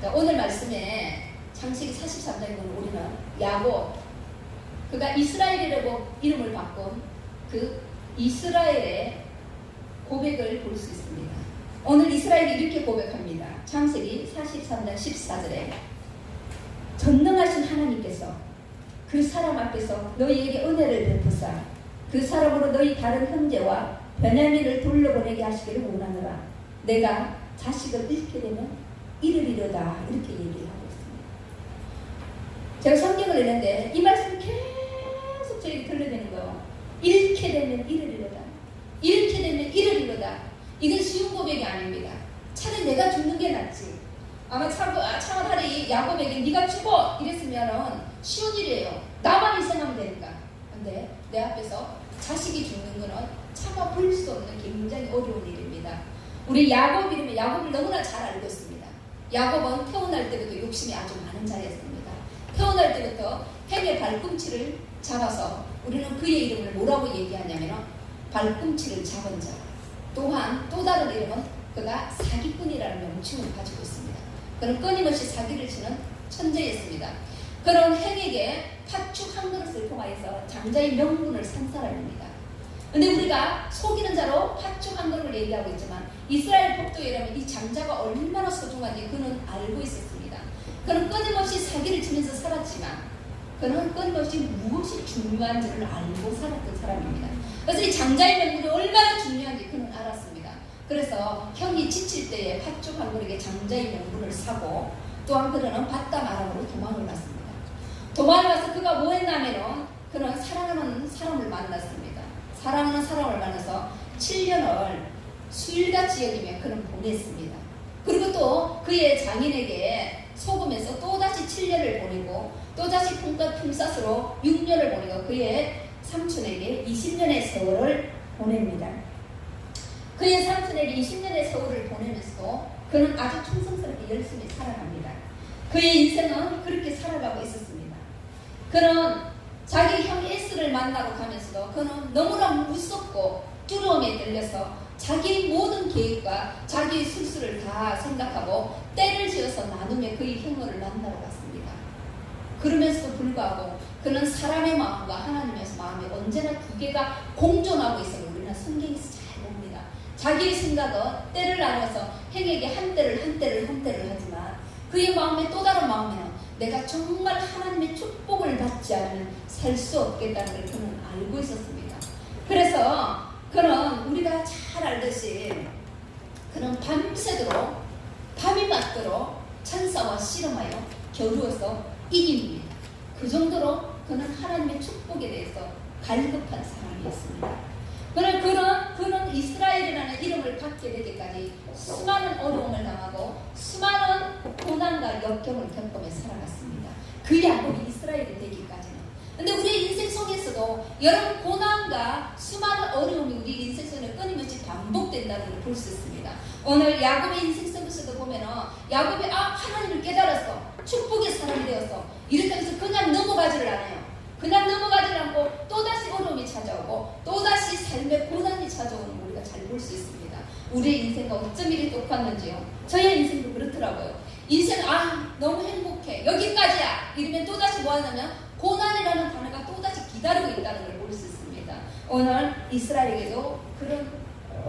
오늘 말씀에 창세기 43장에 보면 우리는 야곱, 그가 이스라엘이라고 이름을 바꾼 그 이스라엘의 고백을 볼 수 있습니다. 오늘 이스라엘이 이렇게 고백합니다. 창세기 43장 14절에 전능하신 하나님께서 그 사람 앞에서 너희에게 은혜를 베푸사 그 사람으로 너희 다른 형제와 베냐민을 돌려보내게 하시기를 원하노라. 내가 자식을 잃게 되면 이르리로다. 이렇게 얘기하고 있습니다. 제가 성경을 읽는데 이 말씀이 계속 저에게 들려되는 거예요. 잃게 되면 이르리로다. 잃게 되면 이르리로다. 이건 쉬운 고백이 아닙니다. 차라리 내가 죽는 게 낫지. 아마 차라리 야곱에게 네가 죽어 이랬으면 쉬운 일이에요. 나만 희생하면 되니까. 근데 내 앞에서 자식이 죽는 거는 차마 볼 수 없는 굉장히 어려운 일입니다. 우리 야곱 이름에 야곱을 너무나 잘 알고 있습니다. 야곱은 태어날 때부터 욕심이 아주 많은 자였습니다. 태어날 때부터 햄의 발꿈치를 잡아서 우리는 그의 이름을 뭐라고 얘기하냐면 발꿈치를 잡은 자. 또한 또 다른 이름은 그가 사기꾼이라는 명칭을 가지고 있습니다. 그는 끊임없이 사기를 치는 천재였습니다. 그런 햄에게 팥죽 한 그릇을 통하여서 장자의 명분을 산 사람입니다. 근데 우리가 속이는 자로 팥죽 한 그릇을 얘기하고 있지만 이스라엘 법도에라면 이 장자가 얼마나 소중한지 그는 알고 있었습니다. 그는 끊임없이 사기를 치면서 살았지만 그는 끊임없이 무엇이 중요한지를 알고 살았던 사람입니다. 그래서 이 장자의 명분이 얼마나 중요한지 그는 알았습니다. 그래서 형이 지칠 때에 팥죽 한 그릇에 장자의 명분을 사고 또한 그는 바담 아람으로 도망을 갔습니다. 도망을 가서 그가 뭐 했냐면은 그는 사랑하는 사람을 만났습니다. 사랑하는 사람을 만나서 7년을 수일같이 여기며 그는 보냈습니다. 그리고 또 그의 장인에게 속으면서 또다시 7년을 보내고 또다시 품삯으로 6년을 보내고 그의 삼촌에게 20년의 세월을 보냅니다. 그의 삼촌에게 20년의 세월을 보내면서 그는 아주 충성스럽게 열심히 살아갑니다. 그의 인생은 그렇게 살아가고 있었습니다. 그는 자기 형 에스를 만나러 가면서도 그는 너무나 무섭고 두려움에 떨려서 자기의 모든 계획과 자기의 술수를 다 생각하고 때를 지어서 나누며 그의 형을 만나러 갔습니다. 그러면서도 불구하고 그는 사람의 마음과 하나님의 마음이 언제나 두 개가 공존하고 있음을 우리는 성경에서 잘 봅니다. 자기의 생각은 때를 나눠서 형에게 한 때를 하지만 그의 마음에 또 다른 마음에는 내가 정말 하나님의 축복을 받지 않으면 살 수 없겠다는 걸 그는 알고 있었습니다. 그래서 그는 우리가 잘 알듯이 그는 밤새도록 밤이 맞도록 천사와 씨름하여 겨루어서 이깁니다. 그 정도로 그는 하나님의 축복에 대해서 갈급한 사람이었습니다. 그는 이스라엘이라는 이름을 갖게 되기까지 수많은 어려움을 당하고 수많은 고난과 역경을 겪으며 살아갔습니다. 그 야곱이 이스라엘이 되기까지는. 근데 우리 인생 속에서도 여러 고난과 수많은 어려움이 우리 인생 속에 끊임없이 반복된다는 걸 볼 수 있습니다. 오늘 야곱의 인생 속에서도 보면은 야곱이 하나님을 깨달았어. 축복의 사람이 되었어. 이렇게 해서 그냥 넘어가지를 않아요. 그냥 넘어가지 않고 또다시 어려움이 찾아오고 또다시 삶의 고난이 찾아오는 걸 우리가 잘 볼 수 있습니다. 우리의 인생과 어쩜 이리 똑같는지요. 저의 인생도 그렇더라고요. 인생 너무 행복해 여기까지야 이러면 또다시 뭐 하냐면 고난이라는 단어가 또다시 기다리고 있다는 걸 볼 수 있습니다. 오늘 이스라엘에게도 그런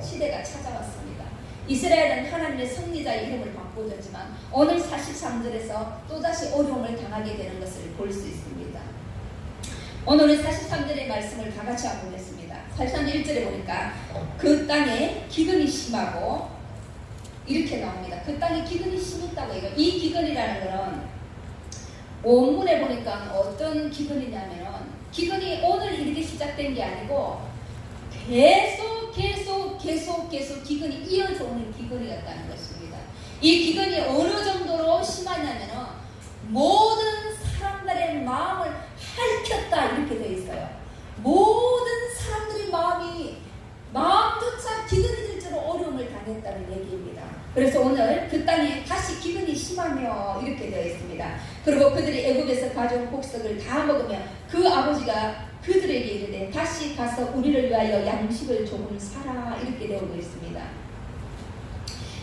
시대가 찾아왔습니다. 이스라엘은 하나님의 승리자의 이름을 받고 있지만 오늘 43절에서 또다시 어려움을 당하게 되는 것을 볼 수 있습니다. 오늘은 43절의 말씀을 다 같이 한번 보겠습니다. 43절 1절에 보니까 그 땅에 기근이 심하고 이렇게 나옵니다. 그 땅에 기근이 심했다고 해요. 이 기근이라는 것은 원문에 보니까 어떤 기근이냐면 기근이 오늘 이렇게 시작된 게 아니고 계속 기근이 이어져 오는 기근이었다는 것입니다. 이 기근이 어느 정도로 심하냐면 모든 사람들의 마음을 핥혔다 이렇게 되어 있어요. 모든 사람들의 마음조차 기근이 될 정도로 어려움을 당했다는 얘기입니다. 그래서 오늘 그 땅에 다시 기근이 심하며 이렇게 되어 있습니다. 그리고 그들이 애굽에서 가져온 곡석을 다 먹으며 그 아버지가 그들에게 이르되 다시 가서 우리를 위하여 양식을 조금 사라 이렇게 되어 있습니다.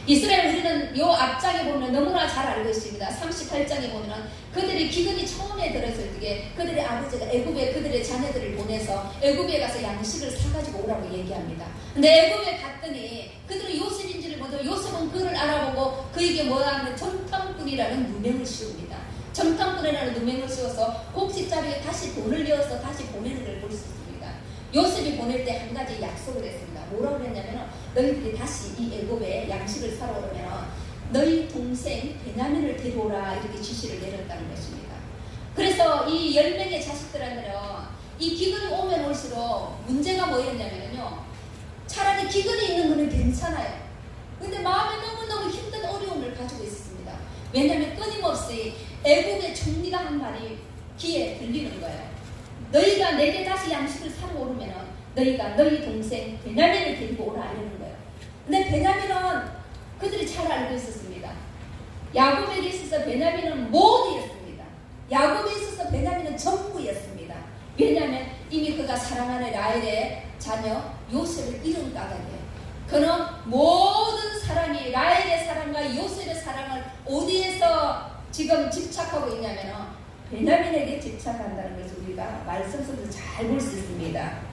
이스라엘 우리는 요 앞장에 보면 너무나 잘 알고 있습니다. 38장에 보면은 그들이 기근이 처음에 들었을 때 그들의 아버지가 애굽에 그들의 자녀들을 보내서 애굽에 가서 양식을 사가지고 오라고 얘기합니다. 근데 애굽에 갔더니 그들은 요셉인지를 먼저 요셉은 그를 알아보고 그에게 뭐라는 정탐꾼이라는 누명을 씌웁니다. 정탐꾼이라는 누명을 씌워서 곡식자루에 다시 돈을 내어서 다시 보내는 걸 볼 수 있습니다. 요셉이 보낼 때 한 가지 약속을 했습니다. 뭐라고 그랬냐면 너희들이 다시 이 애굽에 양식을 사러 오면 너희 동생 베냐민을 데려오라 이렇게 지시를 내렸다는 것입니다. 그래서 이 10명의 자식들한테는 이 기근이 오면 올수록 문제가 뭐였냐면요, 차라리 기근이 있는 거는 괜찮아요. 근데 마음에 너무너무 힘든 어려움을 가지고 있었습니다. 왜냐하면 끊임없이 애국의 총리가 한 말이 귀에 들리는 거예요. 너희가 내게 다시 양식을 사러 오르면 너희가 너희 동생 베냐민을 데리고 오라 이러는 거예요. 근데 베냐민은 그들이 잘 알고 있었습니다. 야곱에게 있어서 베냐민은 모두였습니다. 야곱에 있어서 베냐민은 전부였습니다. 왜냐하면 이미 그가 사랑하는 라헬의 자녀 요셉을 잃은 까닭에 그는 모든 사랑이 라헬의 사랑과 요셉의 사랑을 어디에서 지금 집착하고 있냐면 베냐민에게 집착한다는 것을 우리가 말씀 속에서 잘 볼 수 있습니다.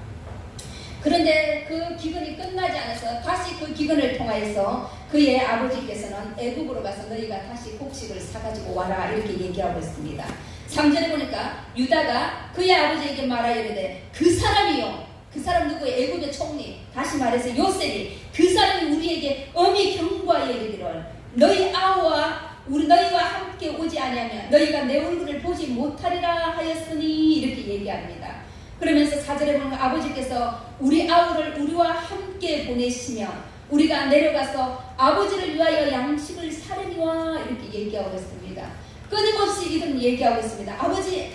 그런데 그 기근이 끝나지 않아서 다시 그 기근을 통하여서 그의 아버지께서는 애굽으로 가서 너희가 다시 곡식을 사가지고 와라 이렇게 얘기하고 있습니다. 3절에 보니까 유다가 그의 아버지에게 말하여 이르되 그 사람이요, 그 사람 누구예요? 애굽의 총리, 다시 말해서 요셉이 그 사람이 우리에게 엄히 경고하여 이르기를 너희 아우와 너희와 함께 오지 아니하면 너희가 내 얼굴을 보지 못하리라 하였으니 이렇게 얘기합니다. 그러면서 4절에 보면 아버지께서 우리 아우를 우리와 함께 보내시면 우리가 내려가서 아버지를 위하여 양식을 사려니와 이렇게 얘기하고 있습니다. 끊임없이 이런 얘기하고 있습니다. 아버지,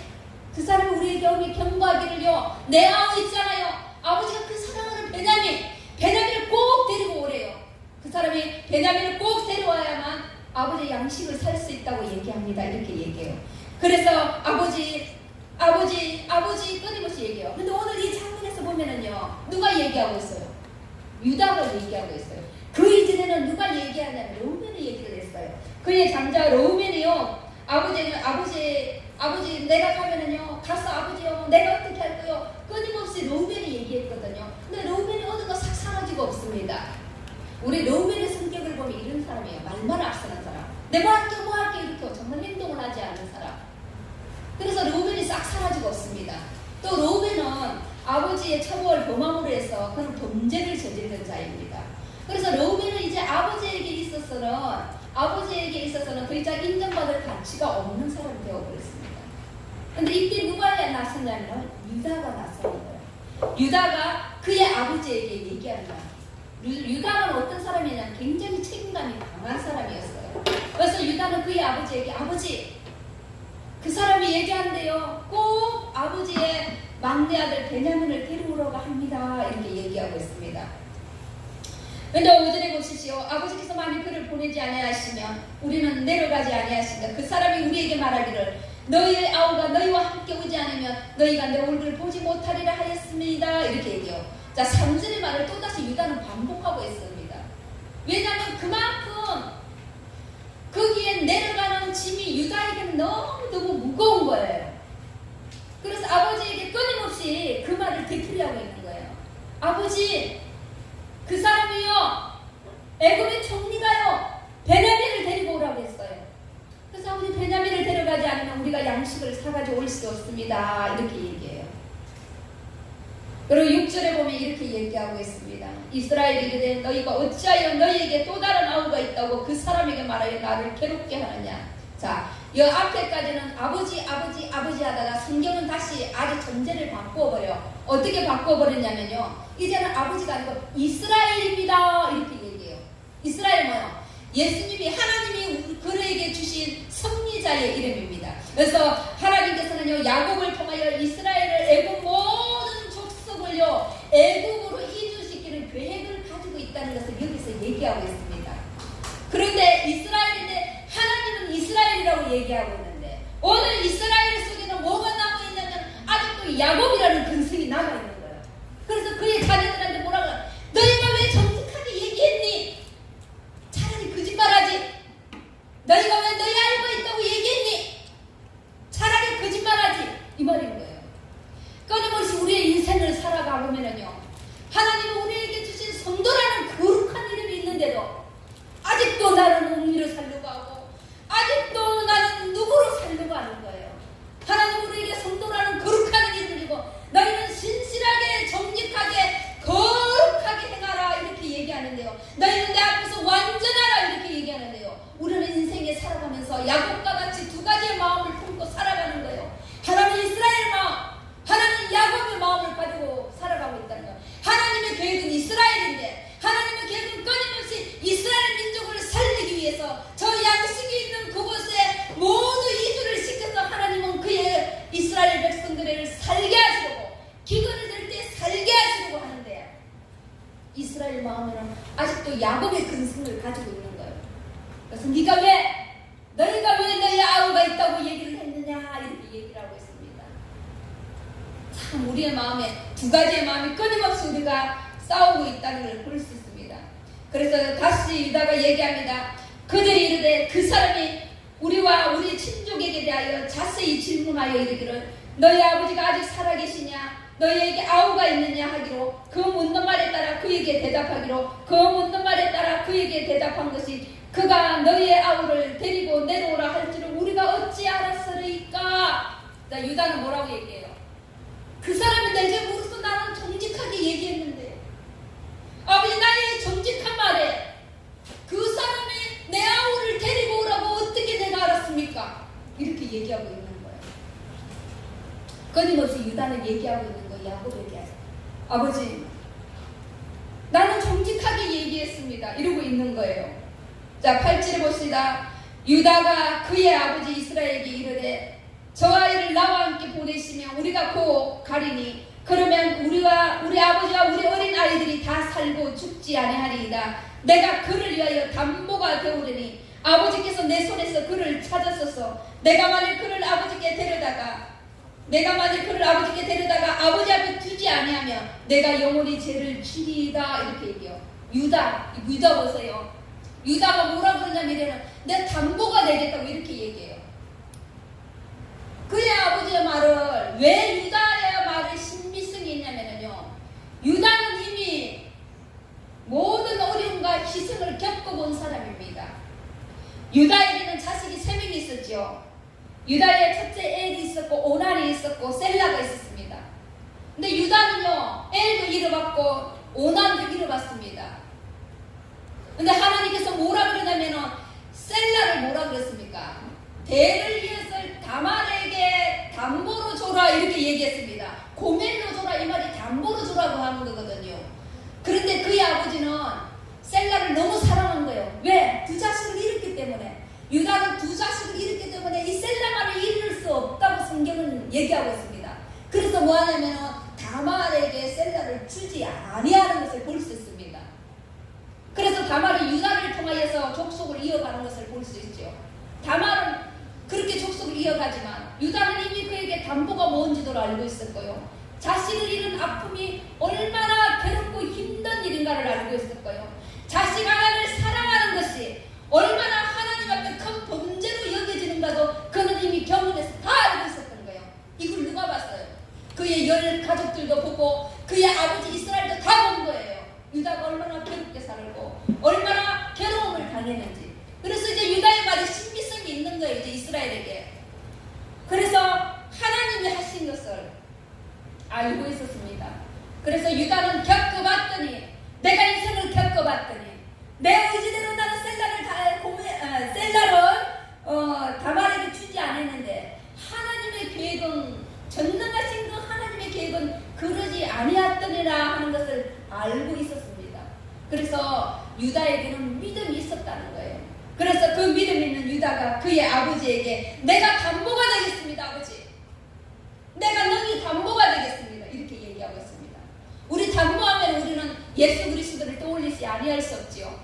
그 사람이 우리에게 엄히 경고하기를요, 내 아우 있잖아요, 아버지가 그 사랑하는 베냐민을 꼭 데리고 오래요. 그 사람이 베냐민을 꼭 데려와야만 아버지의 양식을 살 수 있다고 얘기합니다. 이렇게 얘기해요. 그래서 아버지 끊임없이 얘기해요. 근데 오늘 이 장면에서 보면은요, 누가 얘기하고 있어요? 유다가 얘기하고 있어요. 그 이전에는 누가 얘기하냐면 르우벤이 얘기를 했어요. 그의 장자 르우벤이요, 아버지 내가 가면은요, 가서 아버지요 내가 어떻게 할 거요? 끊임없이 르우벤이 얘기했거든요. 근데 르우벤이 어느 거 싹 사라지고 없습니다. 우리 르우벤의 성격을 보면 이런 사람이에요. 말만 앞서는 사람. 내가 뭐 할게 이렇게 정말 행동을 하지 않는 사람. 그래서 르우벤이 싹 사라지고 없습니다. 또 르우벤은 아버지의 처벌 범함으로 해서 그는 범죄를 저지른 자입니다. 그래서 르우벤은 이제 아버지에게 있어서는 더 이상 인정받을 가치가 없는 사람이 되어버렸습니다. 그런데 이때 누가 나섰냐면 유다가 나서는 거예요. 유다가 그의 아버지에게 얘기하는 거예요. 유다는 어떤 사람이냐면 굉장히 책임감이 강한 사람이었어요. 그래서 유다는 그의 아버지에게 아버지, 그 사람이 얘기한대요. 꼭 아버지의 막내 아들 베냐민을 데려오라고 합니다. 이렇게 얘기하고 있습니다. 그런데 5절에 보시시오. 아버지께서 만일 그를 보내지 아니하시면 우리는 내려가지 아니하신다. 그 사람이 우리에게 말하기를 너희의 아우가 너희와 함께 오지 않으면 너희가 내 얼굴을 보지 못하리라 하였습니다. 이렇게 얘기해요. 자, 3절의 말을 또다시 유다는 반복하고 있습니다. 왜냐하면 그만큼 거기에 내려가는 짐이 유다에게는 너무너무 무거운 거예요. 그래서 아버지에게 끊임없이 그 말을 되풀이하고 있는 거예요. 아버지, 그 사람이요, 애굽의 총리가요, 베냐민을 데리고 오라고 했어요. 그래서 아버지, 베냐민을 데려가지 않으면 우리가 양식을 사가지고 올 수 없습니다. 이렇게 얘기해요. 그리고 6절에 보면 이렇게 얘기하고 있습니다. 이스라엘이 이르되 너희가 어찌하여 너희에게 또 다른 아우가 있다고 그 사람에게 말하여 나를 괴롭게 하느냐. 자, 이 앞에까지는 아버지 하다가 성경은 다시 아주 전제를 바꾸어버려. 어떻게 바꾸어버렸냐면요, 이제는 아버지가 아니고 이스라엘입니다 이렇게 얘기해요. 이스라엘 뭐요? 예수님이, 하나님이 그에게 주신 섭리자의 이름입니다. 그래서 하나님께서는요, 야곱을 통하여 이스라엘을 애굽 모든 족속을요 애굽으로 이주시키는 계획을 가지고 있다는 것을 여기서 얘기하고 있습니다. 그런데 이스라엘인데 하나님은 이스라엘이라고 얘기하고 있는데 오늘 이스라엘 속에는 뭐가 남아있냐면 아직도 야곱이라는 근성이 남아있는 거예요. 그래서 그의 자녀들한테 뭐라고, 너희가 왜 정직하게 얘기했니? 차라리 그 통해서 야곱과 같이 두 가지의 마음을 품고 살아가는 거예요. 하나는 이스라엘 마음, 하나는 야곱의 마음을 가지고 살아가고 있다는 거예요. 하나님의 계획은 이스라엘인데 하나님의 계획은 끊임없이 이스라엘 민족을 살리기 위해서 저 양식이 있는 그곳에 모두 이주를 시켜서 하나님은 그의 이스라엘 백성들을 살게 하시려고 기근을 들 때 살게 하시려고 하는데 이스라엘 마음에는 아직도 야곱의 근성을 가지고 있는 거예요. 그래서 너희가 왜 너희 아우가 있다고 얘기를 했느냐 이렇게 얘기를 하고 있습니다. 참 우리의 마음에 두 가지의 마음이 끊임없이 우리가 싸우고 있다는 걸 볼 수 있습니다. 그래서 다시 유다가 얘기합니다. 그들이 이르되 그 사람이 우리와 우리 친족에게 대하여 자세히 질문하여 이르기를 너희 아버지가 아직 살아계시냐 너희에게 아우가 있느냐 하기로 그 묻는 말에 따라 그에게 대답하기로 그 묻는 말에 따라 그에게 대답한 것이 그가 너희의 아우를 데리고 내려오라 할 줄을 우리가 어찌 알았으리까. 자, 유다는 뭐라고 얘기해요? 그 사람이 내게 물어서 나는 정직하게 얘기했는데 아버지 나의 정직한 말에 그 사람이 내 아우를 데리고 오라고 어떻게 내가 알았습니까? 이렇게 얘기하고 있는 거예요. 끊임없이 유다는 얘기하고 있는 거예요. 야곱에게 아버지 나는 정직하게 얘기했습니다 이러고 있는 거예요. 자 8절에 봅시다. 유다가 그의 아버지 이스라엘에게 이르되 저 아이를 나와 함께 보내시면 우리가 곧 가리니 그러면 우리 아버지와 우리 어린 아이들이 다 살고 죽지 아니하리이다. 내가 그를 위하여 담보가 되오리니 아버지께서 내 손에서 그를 찾았소서. 내가 만일 그를 아버지께 데려다가 아버지 앞에 두지 아니하면 내가 영원히 죄를 지리이다 이렇게 얘기해요. 유다 보세요. 유다가 뭐라 그러냐면 내 담보가 되겠다고 이렇게 얘기해요. 그의 아버지의 말을 왜 유다의 말에 신비성이 있냐면요. 유다는 이미 모든 어려움과 희생을 겪어본 사람입니다. 유다에게는 자식이 3명이 있었죠. 유다의 첫째 엘이 있었고 오난이 있었고 셀라가 있었습니다. 근데 유다는요 엘도 잃어봤고 오난도 잃어봤습니다. 근데 하나님께서 뭐라 그러냐면은 셀라를 뭐라 그랬습니까? 대를 이어서 다말에게 담보로 줘라 이렇게 얘기했습니다. 고멜로 줘라 이 말이 담보로 줘라고 하는 거거든요. 그런데 그의 아버지는 셀라를 너무 사랑한 거예요. 왜? 두 자식을 잃었기 때문에. 유다는 두 자식을 잃었기 때문에 이 셀라만을 잃을 수 없다고 성경은 얘기하고 있습니다. 그래서 뭐 하냐면은 다말에게 셀라를 주지 아니하는 것을 볼 수 있습니다. 그래서 다말이 유다를 통하여서 족속을 이어가는 것을 볼 수 있죠. 다말은 그렇게 족속을 이어가지만 유다는 이미 그에게 담보가 뭔지도 알고 있었고요. 자식을 잃은 아픔이 얼마나 괴롭고 힘든 일인가를 알고 있었고요. 자식 하나를 사랑하는 것이 얼마나 하나님 앞에 큰 범죄로 여겨지는가도 그는 이미 경험해서 다 알고 있었던 거예요. 이걸 누가 봤어요? 그의 열 가족들도 보고 그의 아버지 이스라엘도 다 본 거예요. 유다가 얼마나 괴롭게 살고 얼마나 괴로움을 당했는지. 그래서 이제 유다의 말이 신비성이 있는 거예요. 이제 이스라엘에게. 그래서 하나님이 하신 것을 알고 있었습니다. 그래서 유다는 겪어봤더니 내가 인생을 겪어봤더니 내 의지대로 나는 셀라를 다말에게 주지 않았는데 하나님의 계획은 전능하신 그 하나님의 계획은 그러지 아니었더니라 하는 것을 알고 있었습니다. 그래서 유다에게는 믿음이 있었다는 거예요. 그래서 그 믿음 있는 유다가 그의 아버지에게 내가 담보가 되겠습니다 아버지. 내가 너희 담보가 되겠습니다. 이렇게 얘기하고 있습니다. 우리 담보하면 우리는 예수 그리스도를 떠올리지 아니할 수 없지요.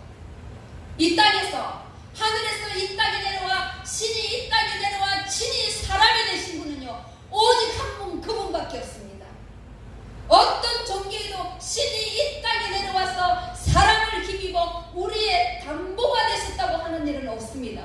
이 땅에서 하늘에서 이 땅에 내려와 신이 이 땅에 내려와 친히 사람이 되신 분은요 오직 한 분 그분밖에 없습니다. 어떤 종교에도 신이 이 땅에 내려와서 사람을 힘입어 우리의 담보가 되셨다고 하는 일은 없습니다.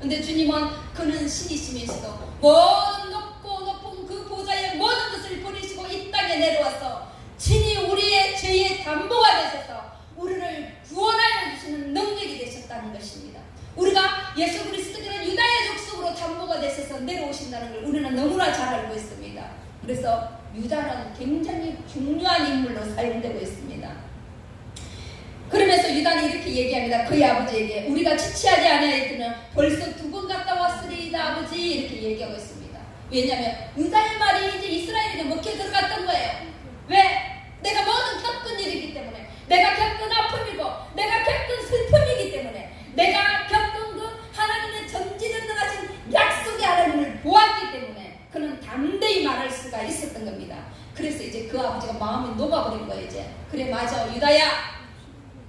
근데 주님은 그는 신이시면서도 모든 높고 높은 그 보좌의 모든 것을 버리시고 이 땅에 내려와서 친히 우리의 죄의 담보가 되셔서 우리를 구원하여 주시는 능력이 되셨다는 것입니다. 우리가 예수 그리스도께는 유다의 족속으로 담보가 되셔서 내려오신다는 걸 우리는 너무나 잘 알고 있습니다. 그래서 유다는 굉장히 중요한 인물로 사용되고 있습니다. 그러면서 유다는 이렇게 얘기합니다. 그의 아버지에게 우리가 지체하지 아니하였으면 벌써 2번 갔다 왔습니다. 왜냐하면 유다의 말이 이제 이스라엘에게 먹혀 들어갔던 거예요. 왜? 내가 모든 겪은 일이기 때문에, 내가 겪은 아픔이고 내가 겪은 슬픔이기 때문에, 내가 겪은 그 하나님의 전지전능하신 약속의 하나님을 보았기 때문에 그는 담대히 말할 수가 있었던 겁니다. 그래서 이제 그 아버지가 마음이 녹아버린 거예요. 이제 그래, 맞아 유다야,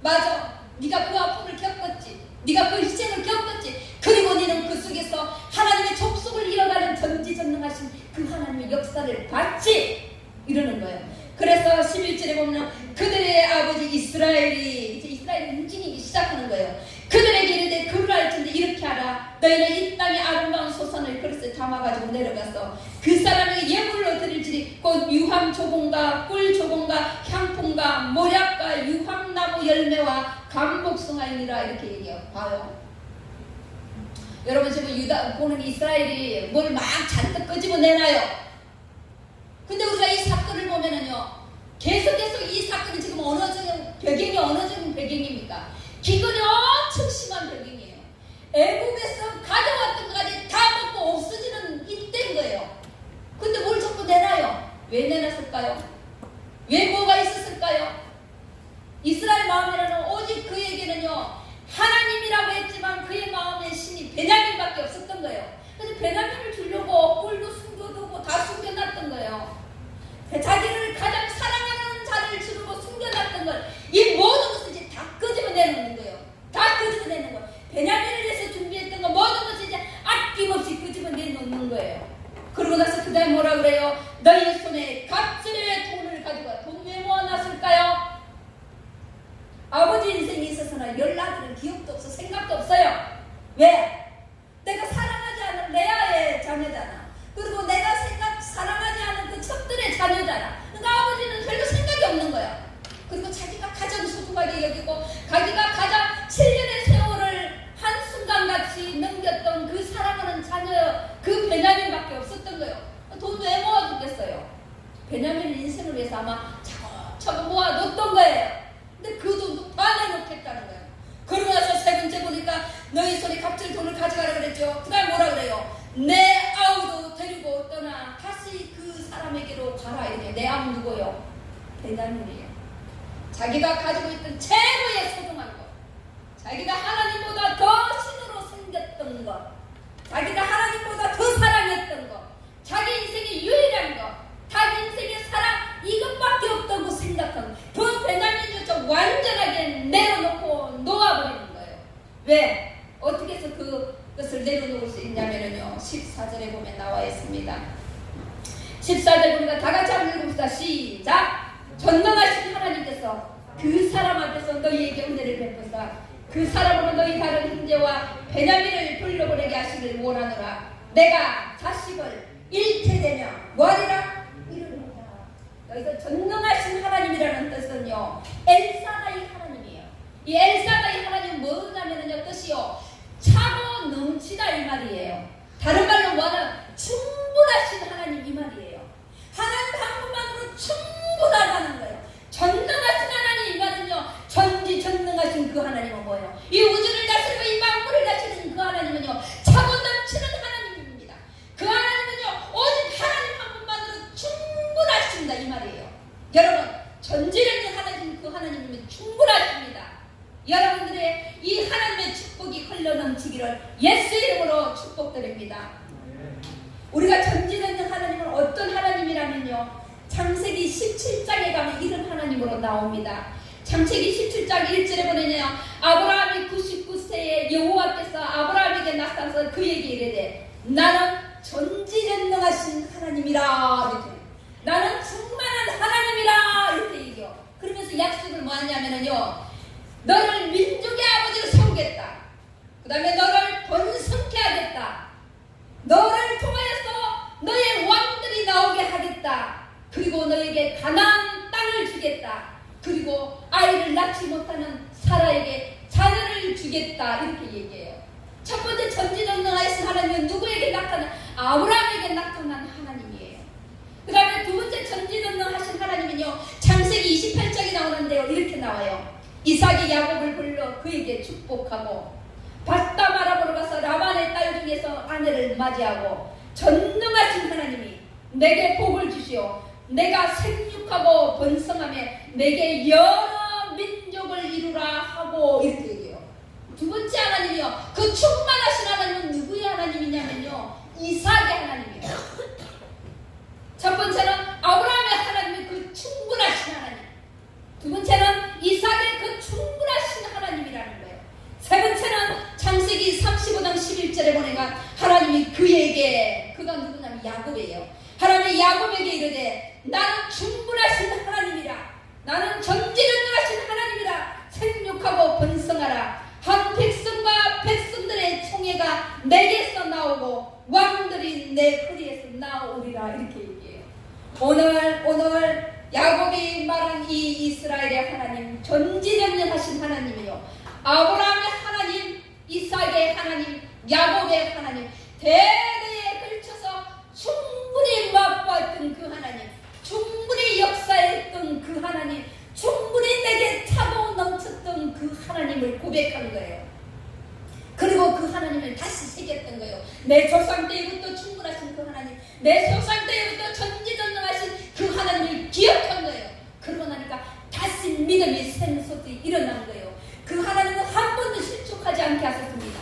맞아, 네가 그 아픔을 겪었지, 네가 그 희생을 겪었지, 그리고 너는 그 속에서 하나님의 족속을 이어가는 전지전능하신 그 하나님의 역사를 봤지, 이러는 거예요. 그래서 11절에 보면 그들의 아버지 이스라엘이, 이제 이스라엘이 움직이기 시작하는 거예요. 그들에게 이르되 그를 알지니 이렇게 하라. 너희는 이 땅의 아름다운 소산을 그릇에 담아가지고 내려가서 그 사람에게 예물로 드릴지니 곧 유황 조공과 꿀 조공과 향품과 모략과 유황나무 열매와 감복숭아이니라, 이렇게 얘기해요. 봐요. 여러분, 지금 유다 보는 이스라엘이 뭘 막 잔뜩 끄집어내나요? 근데 우리가 이 사건을 보면은요, 계속해서 이 사건이 지금 배경이 어느 정도 배경입니까? 기근이 엄청 심한 배경이에요. 애국에서 가져왔던 것까지 다 먹고 없어지는 이때인 거예요. 근데 뭘 자꾸 내놔요? 왜 내놨을까요? 왜 뭐가 있었을까요? 이스라엘 마음이라는 오직 그에게는요, 하나님이라고 했지만 그의 마음에 신이 베냐민밖에 없었던 거예요. 그래서 베냐민을 주려고 꿀도 숨겨두고 다 숨겨놨던 거예요. 자기를 가장 사랑하는 자를 주려고 숨겨놨던 걸, 이 모든 것을 이제 다 끄집어내는 거예요. 다 끄집어내는 거예요. 베냐민을 위해서 준비했던 거 모든 것을 이제 아낌없이 끄집어내놓는 거예요. 그러고 나서 그 다음에 뭐라 그래요? 너희 손에 갑질의 돈을 가지고 와. 돈 왜 모아놨을까요? 아버지 인생에 있어서는 열나들은 기억도 없어, 생각도 없어요. 왜? 내가 사랑하지 않은 레아의 자녀잖아. 그리고 내가 사랑하지 않은 그 척들의 자녀잖아. 그러니까 아버지는 별로 생각이 없는 거야. 그리고 자기가 가장 소중하게 여기고 자기가 가장 7년의 세월을 한순간같이 넘겼던 그 사랑하는 자녀, 그 베냐민밖에 없었던 거예요. 돈 왜 모아두겠어요? 베냐민 인생을 위해서 아마 차곡차곡 모아뒀던 거예요. 근데 그 돈도 다 내놓겠다는 거예요. 그러고 나서 세 번째 보니까 너희 손에 갑질 돈을 가져가라 그랬죠. 그 다음 뭐라 그래요? 내 아우도 데리고 떠나 다시 그 사람에게로 가라, 이래요. 내 아우 누구요? 베냐민이에요. 자기가 가지고 있던 최고의 소중한 것, 자기가 하나님보다 더 신으로 생겼던 것, 자기가 하나님보다 더 사랑했던 것, 자기 인생의 유일한 것, 자기 인생의 사랑, 이것밖에 없다고 생각한 그 베냐민조차 완전하게 내려놓고 놓아버리는 거예요. 왜? 어떻게 해서 그것을 내려놓을 수 있냐면요, 14절에 보면 나와 있습니다. 14절 보니까 다 같이 한번 읽읍시다. 시작! 전능하신 하나님께서 그 사람 앞에서 너희에게 은혜를 베푸사 그 사람으로 너희 다른 형제와 베냐민을 돌려보내게 하시길 원하노라. 내가 자식을 일체되며 뭐하리라? 이르리라. 여기서 전능하신 하나님이라는 뜻은요, 엘사다이 하나님이에요. 이 엘사다이 하나님은 뭐냐면요, 뜻이요, 차고 넘치다 이 말이에요. 다른 말로 뭐하면 충분하신 하나님 이 말이에요. 하나님 한 분만으로 충분하다는 거예요. 전능하신 하나님 이 말은요, 전지전능하신 그 하나님은 뭐예요? 이 우주를 다스리고 이 만물을 다스리는 그 하나님은요, 차고 넘치는 하나님입니다. 그 하나님은요, 오직 하나님 한 분만으로 충분하십니다 이 말이에요. 여러분, 전지전능 하나님 그 하나님이면 충분하십니다. 여러분들의 이 하나님의 축복이 흘러넘치기를 예수 이름으로 축복드립니다. 우리가 전지전능 하나님은 어떤 하나님이라면요, 창세기 17장에 가면 이런 하나님으로 나옵니다. 창세기 17장 1절에 보내냐, 아브라함이 99세에 여호와께서 아브라함에게 나타나서 그에게 이르되 나는 전지전능하신 하나님이라, 이렇게, 나는 충만한 하나님이라, 이렇게 얘기해요. 그러면서 약속을 뭐 하냐면요, 너를 민족의 아버지로 세우겠다. 그 다음에 너를 번성케 하겠다. 너를 통하여서 너의 왕들이 나오게 하겠다. 그리고 너에게 가나안 땅을 주겠다. 그리고 아이를 낳지 못하는 사라에게 자녀를 주겠다. 이렇게 얘기해요. 첫 번째 전지전능하신 하나님은 누구에게 나타난? 아브라함에게 나타난 하나님이에요. 그 다음에 두 번째 전지전능하신 하나님은요, 창세기 28장에 나오는데요, 이렇게 나와요. 이삭이 야곱을 불러 그에게 축복하고 밧다마라보로 가서 라반의 딸 중에서 아내를 맞이하고 전능하신 하나님이 내게 복을 주시오. 내가 생육하고 번성하며 내게 여러 민족을 이루라 하고 이렇게 얘기해요. 두 번째 하나님이요, 그 충만하신 하나님은 누구의 하나님이냐면요, 이삭의 하나님이에요. 첫 번째는 아브라함의 하나님이 그 충분하신 하나님, 두 번째는 이삭의 그 충분하신 하나님이라는 거예요. 세 번째는 창세기 35장 11절에 보니까 하나님이 그에게, 그가 누구냐면 야곱이에요. 하나님이 야곱에게 이르되 나는 충분하신 하나님이라, 나는 전지전능하신 하나님이라, 생육하고 번성하라. 한 백성과 백성들의 총회가 내게서 나오고 왕들이 내 허리에서 나오리라, 이렇게 얘기해요. 오늘 야곱이 말한 이 이스라엘의 하나님, 전지전능하신 하나님이요, 아브라함의 하나님, 이삭의 하나님, 야곱의 하나님, 대대에 걸쳐서 충분히 맛보았던 그 하나님, 충분히 역사했던 그 하나님, 충분히 내게 차고 넘쳤던 그 하나님을 고백한 거예요. 그리고 그 하나님을 다시 새겼던 거예요. 내 조상 때부터 충분하신 그 하나님, 내 조상 때부터 전지전능하신 그 하나님을 기억한 거예요. 그러고 나니까 다시 믿음이 샘솟이 일어난 거예요. 그 하나님은 한 번도 실족하지 않게 하셨습니다.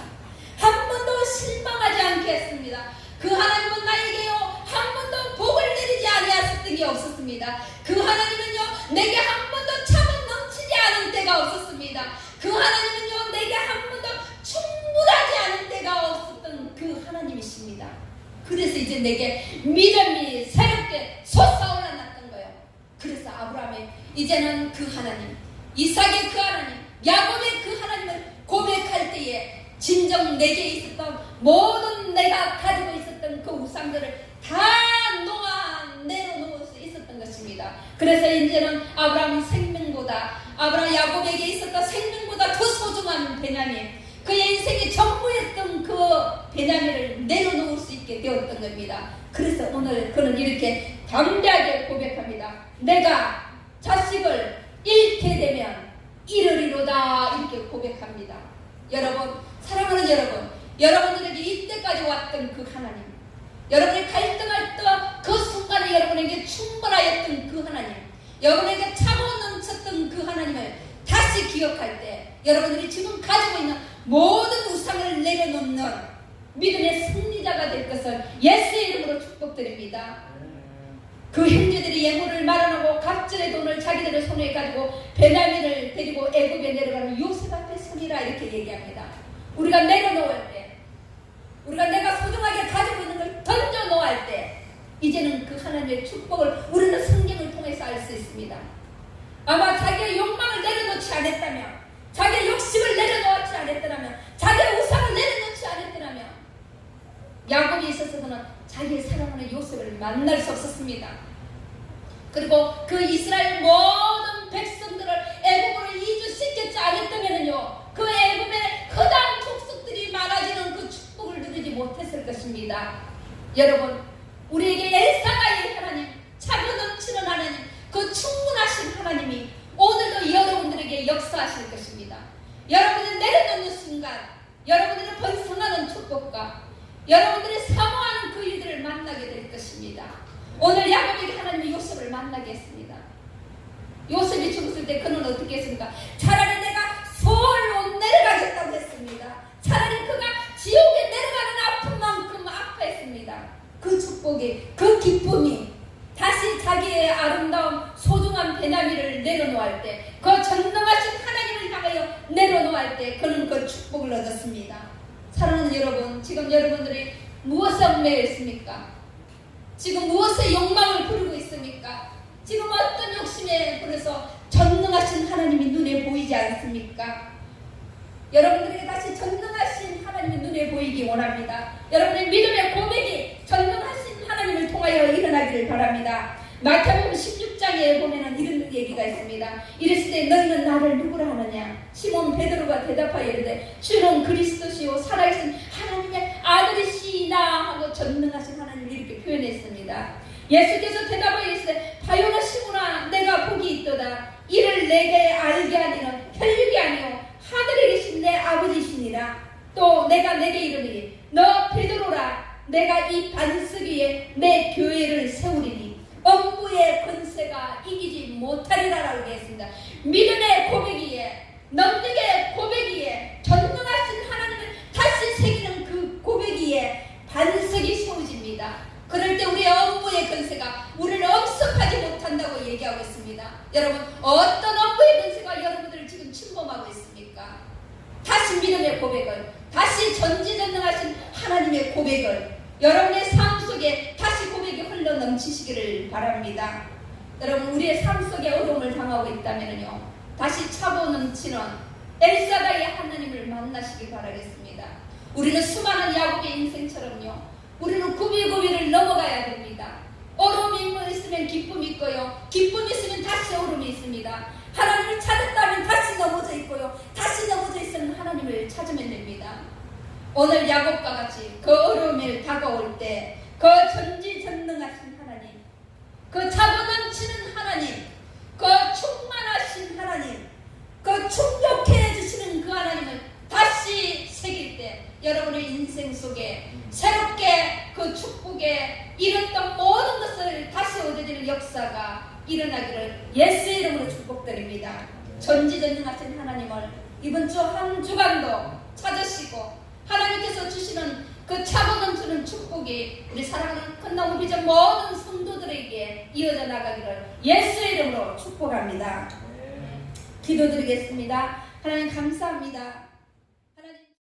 한 번도 실망하지 않게 했습니다. 그 하나님은 나에게요, 한 번도 복을 내리지 아니하셨던 게 없었습니다. 그 하나님은요, 내게 한 번도 차고 넘치지 않은 때가 없었습니다. 그 하나님은요, 내게 한 번도 충분하지 않은 때가 없었던 그 하나님이십니다. 그래서 이제 내게 믿음이 새롭게 솟아올랐던 거예요. 그래서 아브라함이 이제는 그 하나님, 이삭의 그 하나님, 야곱의 그 하나님을 고백할 때에 진정 내게 있었던 모든 내가 가지고 있었던 그 우상들을 다 내려놓을 수 있었던 것입니다. 그래서 이제는 아브라함이 야곱에게 있었던 생명보다 더 소중한 베냐민, 그의 인생의 전부였던 그 베냐민을 내려놓을 수 있게 되었던 겁니다. 그래서 오늘 그는 이렇게 담대하게 고백합니다. 내가 자식을 잃게 되면 이르리로다, 이렇게 고백합니다. 여러분, 사랑하는 여러분, 여러분들에게 이때까지 왔던 그 하나님, 여러분이 갈등할 때 그 순간에 여러분에게 충분하였던 그 하나님, 여러분에게 차고 넘쳤던 그 하나님을 다시 기억할 때 여러분들이 지금 가지고 있는 모든 우상을 내려놓는 믿음의 승리자가 될 것을 예수의 이름으로 축복드립니다. 그 형제들이 예물을 마련하고 각질의 돈을 자기들의 손에 가지고 베냐민을 데리고 애굽에 내려가는 요셉 앞에 서리라, 이렇게 얘기합니다. 우리가 내려놓을 때, 우리가 내가 소중하게 가지고 있는 걸 던져놓을 때 이제는 그 하나님의 축복을 우리는 성경을 통해서 알 수 있습니다. 아마 자기의 욕망을 내려놓지 않았다면, 자기의 욕심을 내려놓지 않았더라면, 자기의 우상을 내려놓지 않았더라면 야곱이 있어서는 자기의 사랑하는 요셉을 만날 수 없었습니다. 그리고 그 이스라엘 모든 백성들을 애굽으로 이주시켰지 않았다면요, 그 애굽의 허다한 족속들이 많아지는 그 축복을 누리지 못했을 것입니다. 여러분, 우리에게 엘사가의 하나님, 차고 넘치는 하나님, 그 충분하신 하나님이 오늘도 여러분들에게 역사하실 것입니다. 여러분들이 내려놓는 순간, 여러분들이 번성하는 축복과 여러분들이 사모하는 그 일들을 만나게 될 것입니다. 오늘 야곱에게 하나님이 요셉을 만나게 했습니다. 요셉이 죽었을 때 그는 어떻게 했습니까? 차라리 내가 소홀로 내려가겠다고 했습니다. 차라리 그가 지옥에 내려가는 아픔만큼 아파했습니다. 그 축복이, 그 기쁨이 다시 자기의 아름다운 소중한 베냐민을 내려놓을 때, 그 전능하신 하나님을 향하여 내려놓을 때 그는 그 축복을 얻었습니다. 사랑하는 여러분, 지금 여러분들이 무엇에 얽매여 있습니까? 지금 무엇의 욕망을 부르고 있습니까? 지금 어떤 욕심에 불어서 전능하신 하나님이 눈에 보이지 않습니까? 여러분들에게 다시 전능하신 하나님이 눈에 보이기 원합니다. 여러분의 믿음의 고백이 전능하신 하나님을 통하여 일어나기를 바랍니다. 마태복음 16장에 보면은 이런 얘기가 있습니다. 이르시되 너희는 나를 누구라 하느냐? 시몬 베드로가 대답하여 이르되 주는 그리스도시요 살아계신 하나님의 아들이시나 하고 전능하신 하나님을 이렇게 표현했습니다. 예수께서 대답하여 이르시되 바요나 시몬아, 내가 복이 있도다. 이를 내게 알게 하니는 혈육이 아니요 하늘에 계신 내 아버지시니라. 또 내가 내게 이르리니 너 베드로라. 내가 이 반석 위에 내 교회를 세우리니 엄부의 권세가 이기지 못하리라라고 했습니다. 믿음의 고백이에, 넘득의 고백이에, 전능하신 하나님을 다시 새기는 그 고백이에 반석이 세워집니다. 그럴 때 우리의 엄부의 권세가 우리를 엄습하지 못한다고 얘기하고 있습니다. 여러분, 어떤 엄부의 권세가 여러분들을 지금 침범하고 있습니까? 다시 믿음의 고백을, 다시 전지전능하신 하나님의 고백을 여러분의 삶 속에 다시 고백이 흘러 넘치시기를 바랍니다. 여러분, 우리의 삶 속에 어려움을 당하고 있다면요, 다시 차고 넘치는 엘사다의 하나님을 만나시길 바라겠습니다. 우리는 수많은 야곱의 인생처럼요, 우리는 구비구비를 넘어가야 됩니다. 어려움이 있으면 기쁨이 있고요, 기쁨이 있으면 다시 어려움이 있습니다. 하나님을 찾았다면 다시 넘어져 있고요, 다시 넘어져 있으면 하나님을 찾으면 됩니다. 오늘 야곱과 같이 그 어려움이 다가올 때 그 전지전능하신 하나님, 그 차고 넘치는 하나님, 그 충만하신 하나님, 그 충족해 해주시는 그 하나님을 다시 새길 때 여러분의 인생 속에 새롭게 그 축복에 잃었던 모든 것을 다시 얻어지는 역사가 일어나기를 예수의 이름으로 축복드립니다. 전지전능하신 하나님을 이번 주 한 주간도 찾으시고 하나님께서 주시는 그 차고 넘치는 축복이 우리 사랑하는 큰나무 비전 모든 성도들에게 이어져 나가기를 예수의 이름으로 축복합니다. 기도드리겠습니다. 하나님 감사합니다.